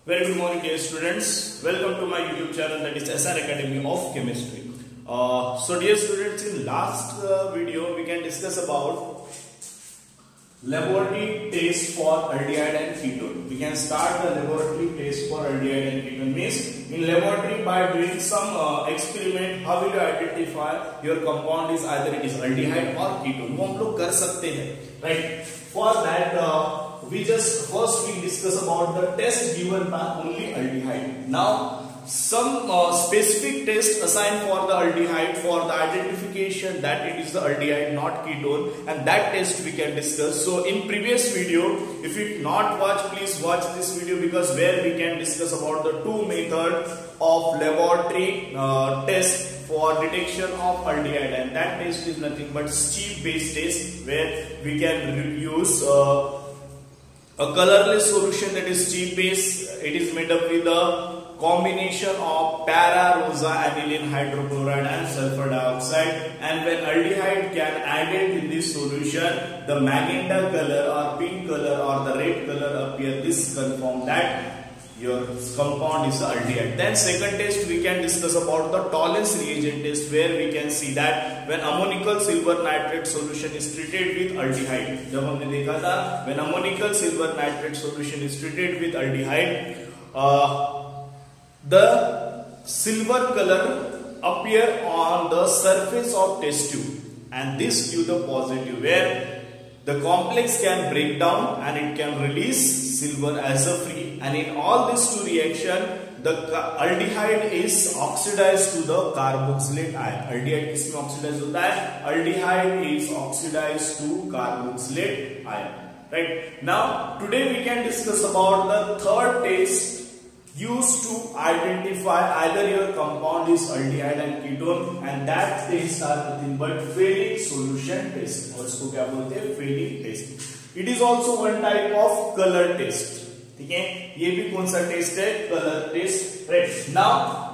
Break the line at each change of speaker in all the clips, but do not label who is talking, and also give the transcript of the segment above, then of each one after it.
Very good morning, dear students. Welcome to my YouTube channel, that is SR Academy of Chemistry. So, dear students, in last video we can discuss about laboratory test for aldehyde and ketone. We can start the laboratory test for aldehyde and ketone. Means in laboratory, by doing some experiment, how will you identify your compound is either it is aldehyde or ketone? वो हम लोग कर सकते हैं, right? For that, we discuss about the test given by only aldehyde. Now, some specific test assigned for the aldehyde for the identification that it is the aldehyde, not ketone, and that test we can discuss. So, in previous video, if you not watch, please watch this video, because where we can discuss about the two methods of laboratory test for detection of aldehyde, and that test is nothing but Steve based test, where we can use a colorless solution, that is Steve base. It is made up with a combination of para-rosa aniline hydrochloride and sulfur dioxide, and when aldehyde can added in this solution, the magenta color or pink color or the red color appear. This confirm that your compound is aldehyde. Then second test we can discuss about the Tollens reagent test, where we can see that when ammonical silver nitrate solution is treated with aldehyde, जब हमने देखा था when ammonical silver nitrate solution is treated with aldehyde, the silver color appear on the surface of test tube, and this give the positive, where the complex can break down and it can release silver as a free. And in all these two reaction, the aldehyde is oxidized to the carboxylate ion. Aldehyde किसमें oxidized होता है? Aldehyde is oxidized to carboxylate ion. Right. Now, today we can discuss about the third test used to identify either your compound is aldehyde and ketone, and that test are nothing but Fehling solution test. और इसको क्या बोलते हैं? Fehling test. It is also one type of color test. ठीक है, ये भी कौन सा टेस्ट है? Colour test. Right. Now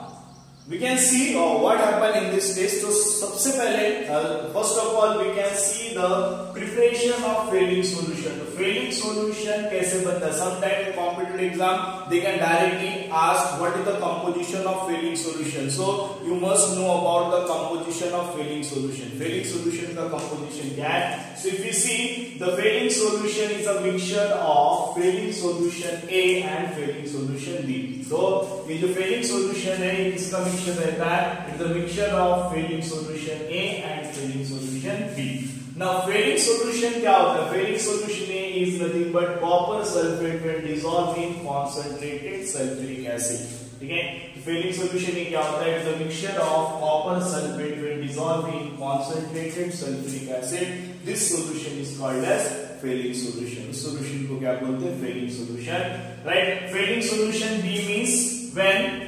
we can see what happened in this test. So सबसे पहले first of all we can see the preparation of Fehling solution. तो Fehling solution कैसे बनता है? Sometimes in competitive exam they can directly ask what is the composition of Fehling solution. So you must know about the composition of Fehling solution. Fehling solution का composition क्या है? So if you see, the Fehling solution is a mixture of Fehling solution A and Fehling solution B. So ये जो Fehling solution है, इसका mixture रहता है, it's a mixture of Fehling solution A and Fehling solution B. Now Fehling solution क्या होता है? Fehling solution A is nothing but copper sulfate when dissolved in concentrated sulfuric acid. ठीक है, Fehling solution ये क्या होता है? It's a mixture of copper sulfate when dissolved in concentrated sulfuric acid. This solution is called as Fehling solution. इस solution को क्या बोलते हैं? Fehling solution. Right? Fehling solution B means when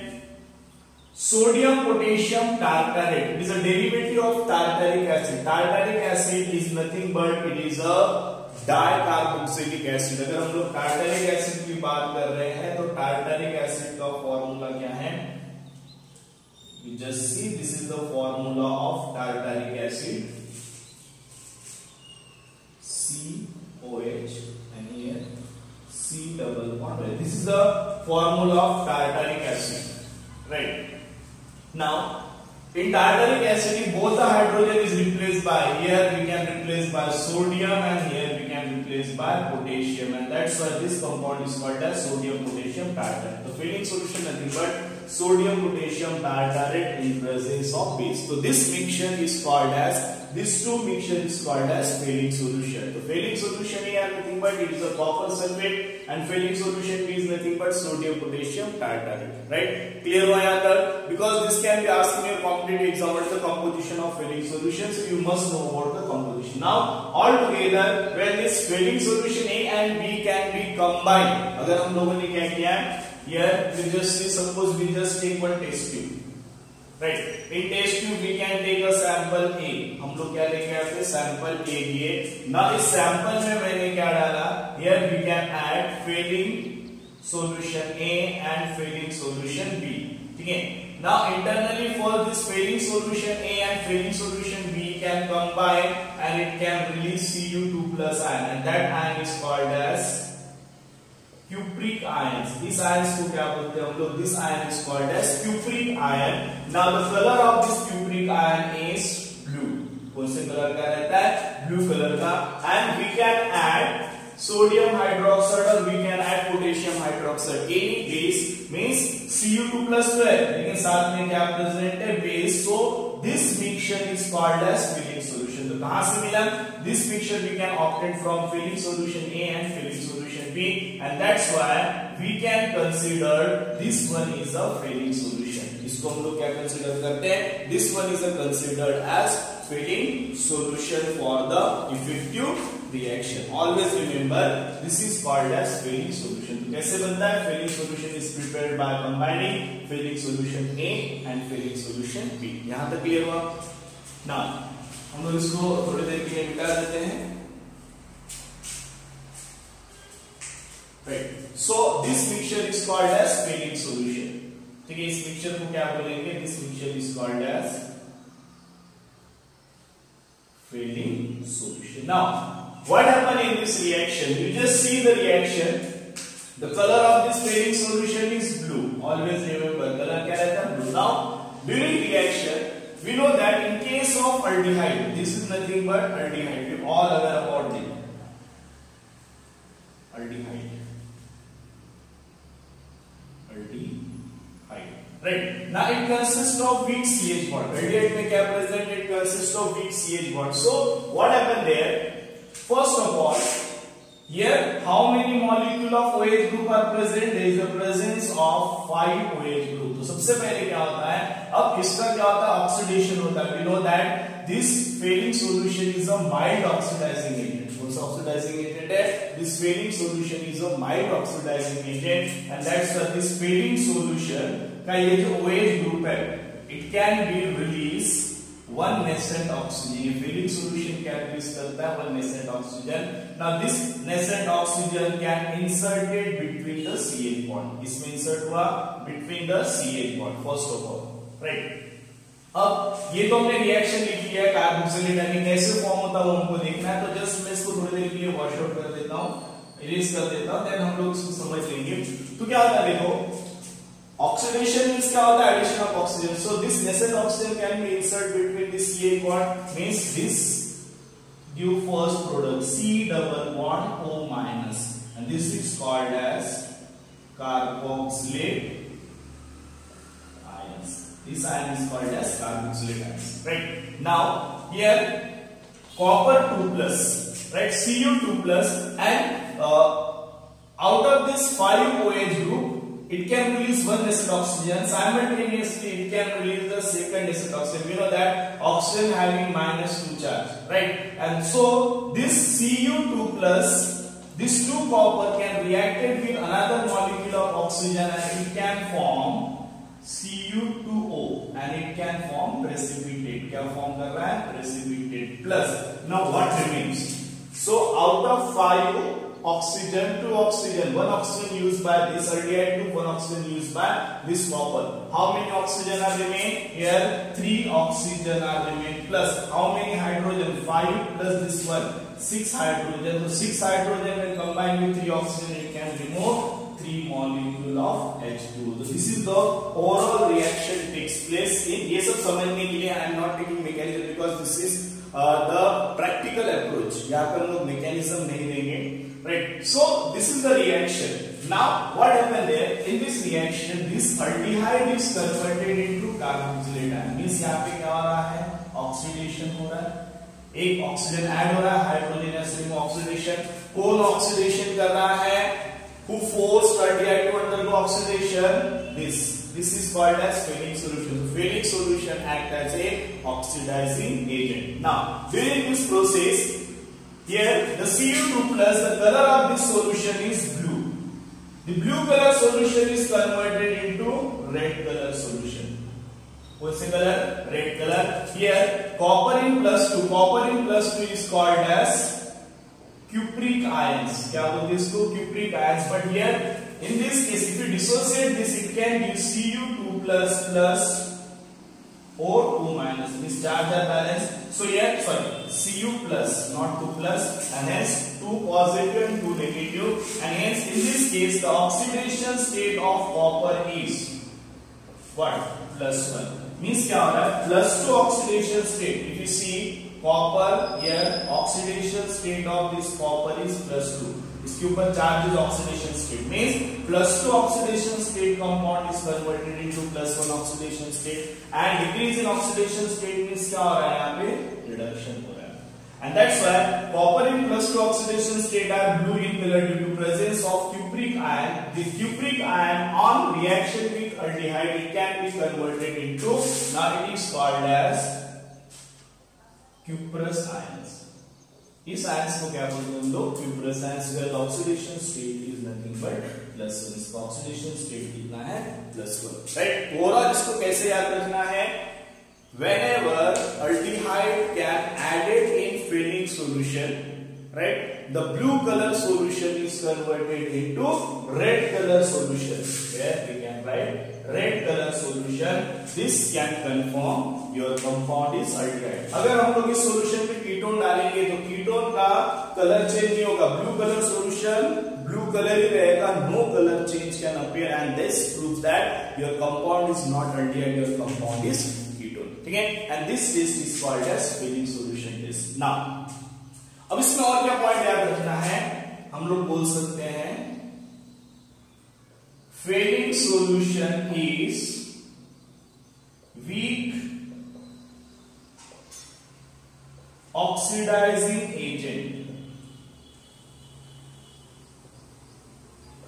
sodium potassium tartarate, it is a derivative of tartaric acid. Tartaric acid is nothing but it is a dicarboxylic acid. अगर हम लोग tartaric acid की बात कर रहे हैं, तो tartaric acid का फॉर्मूला क्या है? You just see, this is the formula of tartaric acid. COH and here C double bond. This is the formula of tartaric acid. Right. Now, in tartaric acid, both the hydrogen is replaced by, here we can replace by sodium and here we can replace by potassium, and that's why this compound is called as sodium potassium tartarate. The Fehling solution nothing but sodium potassium tartarate in presence of base. So this mixture is called as, these two mixture is called as Fehling solution. The Fehling solution A is nothing but it is a copper sulfate, and Fehling solution B is nothing but sodium potassium tartarate. Right? Clear हो यहाँ तक? Because this can be asked in your competitive exam, what is the composition of Fehling solution? So you must know about the composition. Now all together, when this Fehling solution A and B can be combined, अगर हम लोगों ने क्या किया? Here we just see, suppose we just take one test tube. Right. In test tube we can take a sample A. हम लोग क्या लेंगे? आपके sample A लिए. Now इस sample में मैंने क्या डाला? Here we can add Fehling solution A and Fehling solution B. ठीक है? Now internally for this Fehling solution A and Fehling solution B can combine and it can release Cu2+ ion, and that ion is called as cupric ions. इस ions को क्या बोलते हैं हम लोग? This ion is called as cupric ion. Now the color of this cupric ion is blue. कौन से colour का रहता है? Blue color का. And we can add sodium hydroxide or we can add potassium hydroxide. Any base means Cu2 plus 12. लेकिन साथ में क्या present है? Base. So this mixture is called as filling solution. तो कहाँ से मिला? This mixture we can obtain from filling solution A and filling solution B, and that's why we can consider this one is a filling solution. इसको हम लोग क्या consider करते हैं? This one is considered as filling solution for the effective reaction. Always remember this is called as filling solution. तो कैसे बनता है? Filling solution is prepared by combining filling solution A and filling solution B. यहाँ तक clear हुआ? Now हम लोग इसको थोड़ी देर के लिए मिटा देते हैं. Right. So this mixture is called as filling solution. ठीक है, इस मिक्सचर को क्या बोलेंगे? This mixture is called as filling solution. Now, what happened in this reaction? You just see the reaction. The color of this filling solution is blue. Always remember, color क्या रहता है? Blue. Now, during reaction, we know that in case of aldehyde, this is nothing but aldehyde. We all aware about the aldehyde. Right. Now it consists of weak CH bond. Aldehyde में क्या present? It consists of weak CH bond. So what happened there? First of all, here how many molecule of OH group are present? There is a presence of 5 OH group. तो सबसे पहले क्या होता है? अब इसका क्या होता है? Oxidation होता है. We know that this filling solution is a mild oxidizing agent. What's oxidizing agent है? This filling solution is a mild oxidizing agent, and that's why this filling solution का ये जो OH group है, it can be release one nascent oxygen. ये filling solution क्या release करता है? One nascent oxygen. Now this nascent oxygen can inserted between the CH bond. इसमें insert हुआ between the CH bond first of all, right? अब ये तो हमने रिएक्शन लिख लिया, कार्बोक्सिलेट यानी कैसे फॉर्म होता है वो हमको देखना है. तो जस्ट मैं इसको थोड़ी देर के लिए वॉश आउट कर देता हूँ, इरेज कर देता हूँ, देन हम लोग इसको समझ लेंगे. तो क्या होता है? देखो, oxidation means क्या होता है? Addition of oxygen. So this nascent oxygen can be inserted between this CH bond, means this give first product C double bond O minus, and this is called as carboxylate ions. This ion is called as carboxylate ions. Right. Now here copper 2 plus, right? Cu2 plus, and out of this 5 OH group, it can release one nascent oxygen. Simultaneously, it can release the second nascent oxygen. We know that oxygen having -2 charge, right? And so this Cu2 plus, this 2 copper can reacted with another molecule of oxygen, and it can form Cu2O, and it can form precipitate. क्या form कर रहा है? Precipitate plus. Now what remains? So out of 5 oxygen, 2 oxygen, 1 oxygen used by this aldehyde, 1 oxygen used by this copper. How many oxygen are remain? Here 3 oxygen are remain, plus how many hydrogen? 5 plus this one, 6 hydrogen. So 6 hydrogen when combined with 3 oxygen, it can remove 3 molecule of H2. So this is the overall reaction takes place in. ये सब समझने के लिए I am not taking mechanism because this is the practical approach. यहाँ पर हम लोग mechanism नहीं देंगे. Right. So this is the reaction. Now what happened there? In this reaction, this aldehyde is converted into carboxylate ion. Means यहाँ पे क्या हो रहा है? Oxidation हो रहा है. एक ऑक्सीजन ऐड हो रहा है, हाइड्रोजनस रिंग ऑक्सीडेशन. कौन ऑक्सीडेशन कर रहा है? Who forced aldehyde to undergo oxidation? This is called as filling solution. Filling solution act as a oxidizing agent. Now during this process, here the Cu2 plus, the color of this solution is blue. The blue color solution is converted into red color solution. What's the color? Red color. Here copper in plus 2. Copper in plus 2 is called as cupric ions. क्या बोलते हैं इसको? Cupric ions. But here in this case, if you dissociate this, it can give Cu2 plus plus O2 minus. minus means charge are balanced. So here Cu plus not 2 plus, and hence 2 positive and 2 negative, and hence in this case the oxidation state of copper is what? Plus 1. Means क्या हो रहा है? Plus 2 oxidation state. If you see copper here, oxidation state of this copper is plus 2. इसके ऊपर charge is oxidation state means plus 2 oxidation state compound is converted into plus 1 oxidation state, and decrease in oxidation state means क्या हो रहा है? यहाँ पे reduction हो रहा है, and that's why copper in plus 2 oxidation state are blue in colour due to presence of cupric ion. The cupric ion on reaction with aldehyde it can be converted into, now it is called as cuprous ions. इस ions को क्या बोलते हैं हम लोग? Cuprous ions, where oxidation state is nothing but plus 1. इसका oxidation state कितना है? प्लस 1. राइट. ओवरऑल इसको कैसे याद रखना है? whenever aldehyde can added in filling solution, right, the blue color solution is converted into red color solution. Here we can write red color solution. This can confirm your compound is aldehyde. अगर हम लोग इस solution में ketone डालेंगे तो ketone का colour change नहीं होगा. Blue colour solution blue colour ही रहेगा. No color change can appear, and this proves that your compound is not aldehyde. Your compound is ketone. ठीक है. And this test is called as filling solution test. Now अब इसमें और क्या point याद रखना है? हम लोग बोल सकते हैं filling solution is weak oxidizing agent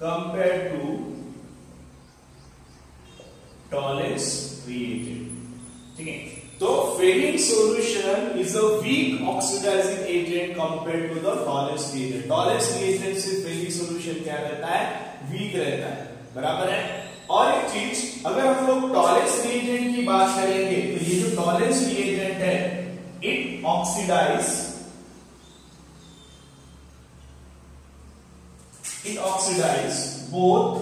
compared to Tollens reagent. ठीक है. तो filling solution is a weak oxidizing agent compared to the Tollens reagent. Tollens reagent से filling solution क्या रहता है? वीक रहता है. बराबर है. और एक चीज, अगर हम लोग Tollens reagent की बात करेंगे तो ये जो Tollens reagent है, it oxidize both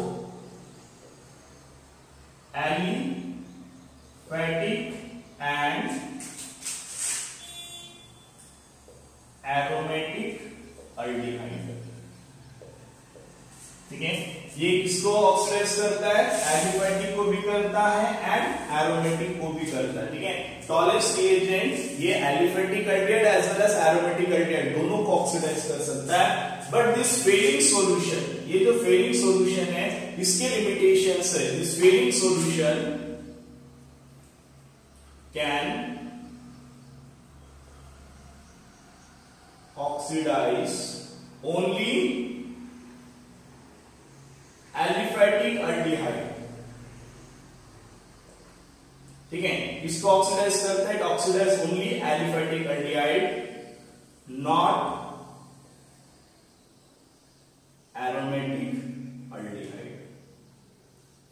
aliphatic and aromatic aldehyde. ठीक है. ये किसको ऑक्सीडाइज करता है? एलिफेटिक को भी करता है एंड एरोमेटिक को भी करता है. ठीक है. Tollens reagent ये aliphatic aldehyde as well as aromatic aldehyde दोनों को ऑक्सीडाइज कर सकता है. बट दिस filling solution, ये जो filling solution है इसके लिमिटेशंस है. This filling solution can oxidize only aliphatic aldehyde. ठीक है. इसको ऑक्सीडाइज करता है, oxidize only aliphatic aldehyde, not aromatic aldehyde.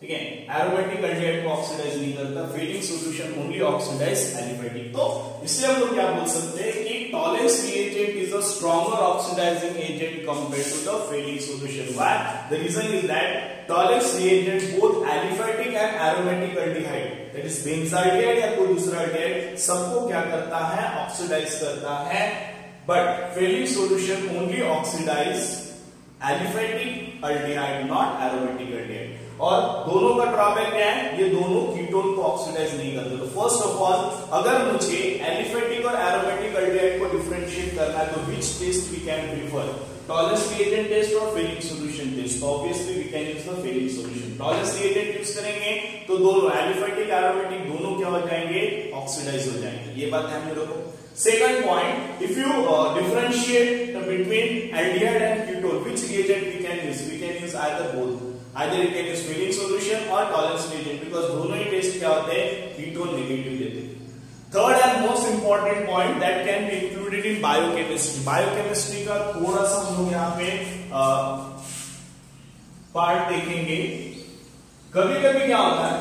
ठीक है. एरोमेटिक aldehyde को ऑक्सीडाइज नहीं करता. filling solution only oxidize aliphatic. तो इससे हम लोग क्या बोल सकते हैं कि Tollens reagent is a stronger oxidizing agent compared to the filling solution. Why? The reason is that Tollens reagent both aliphatic and aromatic aldehyde, that is benzaldehyde या कोई दूसरा aldehyde, सबको क्या करता है? ऑक्सीडाइज करता है. But filling solution only oxidize aliphatic aldehyde, not aromatic aldehyde. और दोनों का ड्रॉबैक क्या है? ये दोनों कीटोन को ऑक्सीडाइज नहीं करते. तो फर्स्ट ऑफ ऑल अगर मुझे एलिफेटिक और एरोमेटिक aldehyde को डिफरेंशिएट करना है तो which test we can prefer? Tollens reagent test और filling solution टेस्ट? तो obviously we can use the filling solution. Tollens reagent use करेंगे तो दोनों एलिफेटिक एरोमेटिक दोनों क्या हो जाएंगे? ऑक्सीडाइज हो जाएंगे. ये बात ध्यान में रखो. Second point, if you differentiate between aldehyde and ketone, which reagent we can use? We can use either both. Either you can use filling solution or Tollens reagent, because दोनों ही टेस्ट क्या होते हैं? कीटोन नेगेटिव देते हैं. Third and most important point that can be included in biochemistry. Biochemistry का थोड़ा सा हम लोग यहाँ पे पार्ट देखेंगे. कभी कभी क्या होता है?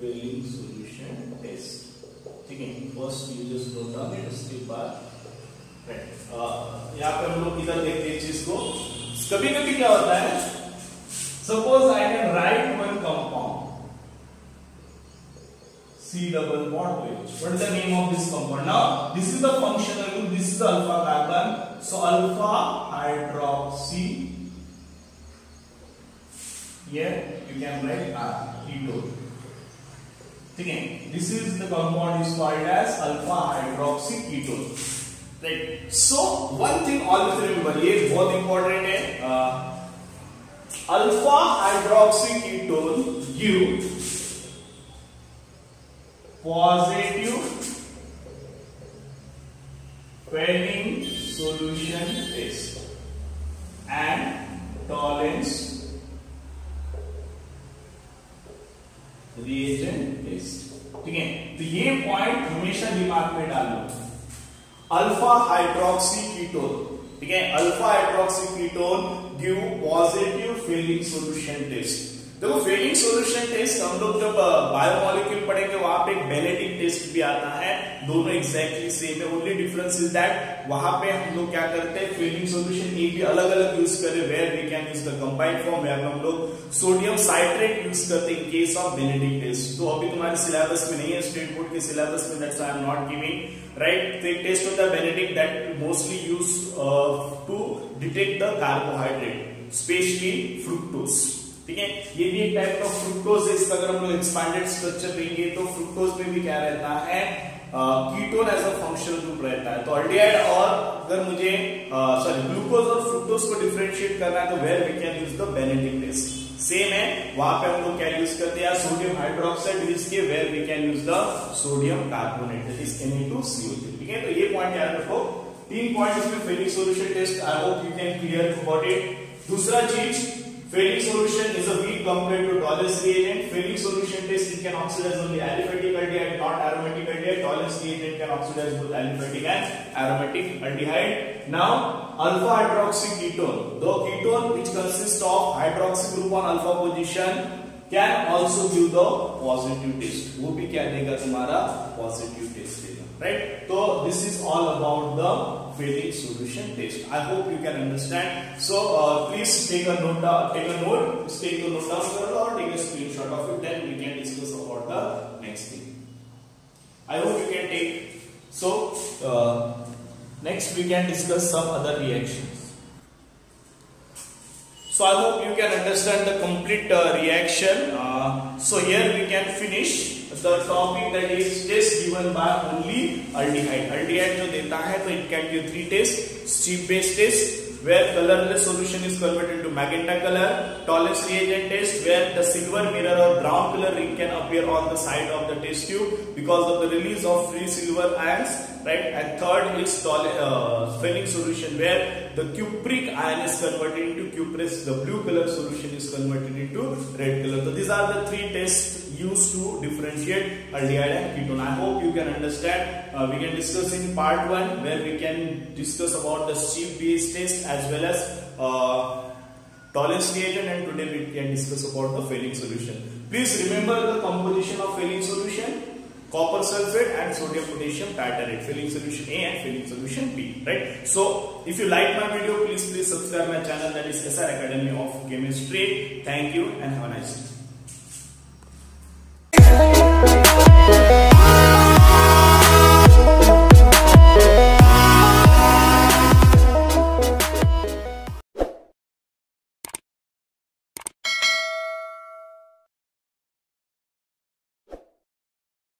filling solution test. ठीक है. First you just note down it. उसके बाद यहाँ पे हम लोग इधर देखते हैं चीज को. कभी कभी क्या होता है Suppose I can write one compound C double bond OH. What is the name of this compound? Now this is the functional group, this is the alpha carbon. So alpha hydroxy. Here you can write ketone. Okay, this is the compound is called as alpha hydroxy ketone. Right. So one thing always remember, ये बहुत important है. Alpha hydroxy ketone give positive Fehling solution test and Tollens reagent test. ठीक है, तो ये point हमेशा दिमाग में डालो. अल्फा हाइड्रोक्सी कीटोन, ठीक है, alpha hydroxy ketone give positive Fehling solution test. देखो फेलिंग सॉल्यूशन टेस्ट हम लोग जब बायोमोलिक्यूल पढ़ेंगे वहां पे एक बेनेडिक्ट टेस्ट भी आता है, दोनों एग्जैक्टली सेम है. ओनली डिफरेंस इज दैट वहां पे हम लोग क्या करते हैं, फेलिंग सॉल्यूशन एक भी अलग अलग यूज करें. Where we can use the combined form, वेयर हम लोग सोडियम साइट्रेट यूज करते हैं in case of Benedict test. तो अभी तुम्हारे सिलेबस में नहीं है, स्टेट बोर्ड के सिलेबस में, that's I am not giving. Right, तो एक टेस्ट होता है Benedict that mostly use to detect the carbohydrate, specially fructose. ठीक है, ये भी एक टाइप का फ्रुक्टोज है. इसका अगर हम लोग एक्सपैंडेड स्ट्रक्चर देंगे तो फ्रुक्टोज में भी क्या रहता है, ketone as a functional group रहता है. तो अल्डिहाइड और अगर मुझे ग्लूकोज और फ्रुक्टोज को डिफरेंशिएट करना है तो where we can use the Benedict test. Same है, वहां पे हम लोग क्या यूज करते हैं, सोडियम हाइड्रोक्साइड यूज किए, where we can use the sodium carbonate that is Na2CO3. ठीक है, तो ये पॉइंट याद रखो. 3 पॉइंट इसमें Fehling solution test. I hope you can clear about it. दूसरा चीज, Fehling solution is a weak compared to Tollens reagent. Fehling solution test, it can oxidize only aliphatic aldehyde, not aromatic aldehyde. Tollens reagent can oxidize both aliphatic and aromatic aldehyde. Now, alpha hydroxy ketone, the ketone which consists of hydroxy group on alpha position can also give the positive test. वो भी क्या देगा, तुम्हारा positive test देगा. Right? So this is all about the Fehling solution test. I hope you can understand. So please take a note. Take the note down or take a screenshot of it. Then we can discuss about the next thing. I hope you can take. So next we can discuss some other reactions. So I hope you can understand the complete reaction. So here we can finish the topic, that is test given by only aldehyde. Aldehyde जो देता है तो it can give 3 tests. Strip based test where colorless solution is converted into magenta color. Tollens reagent test where the silver mirror or brown color ring can appear on the side of the test tube because of the release of free silver ions. Right, and third is Fehling solution where the cupric ion is converted into cuprous, the blue color solution is converted into red color. So these are the 3 tests used to differentiate aldehyde and ketone. I hope you can understand. We can discuss in part 1 where we can discuss about the strip based test as well as Tollens reagent, and today we can discuss about the Fehling solution. Please remember the composition of Fehling solution: copper sulfate and sodium potassium tartarate. Fehling solution A and Fehling solution B. Right. So if you like my video, please subscribe my channel, that is SR Academy of Chemistry. Thank you and have a nice day.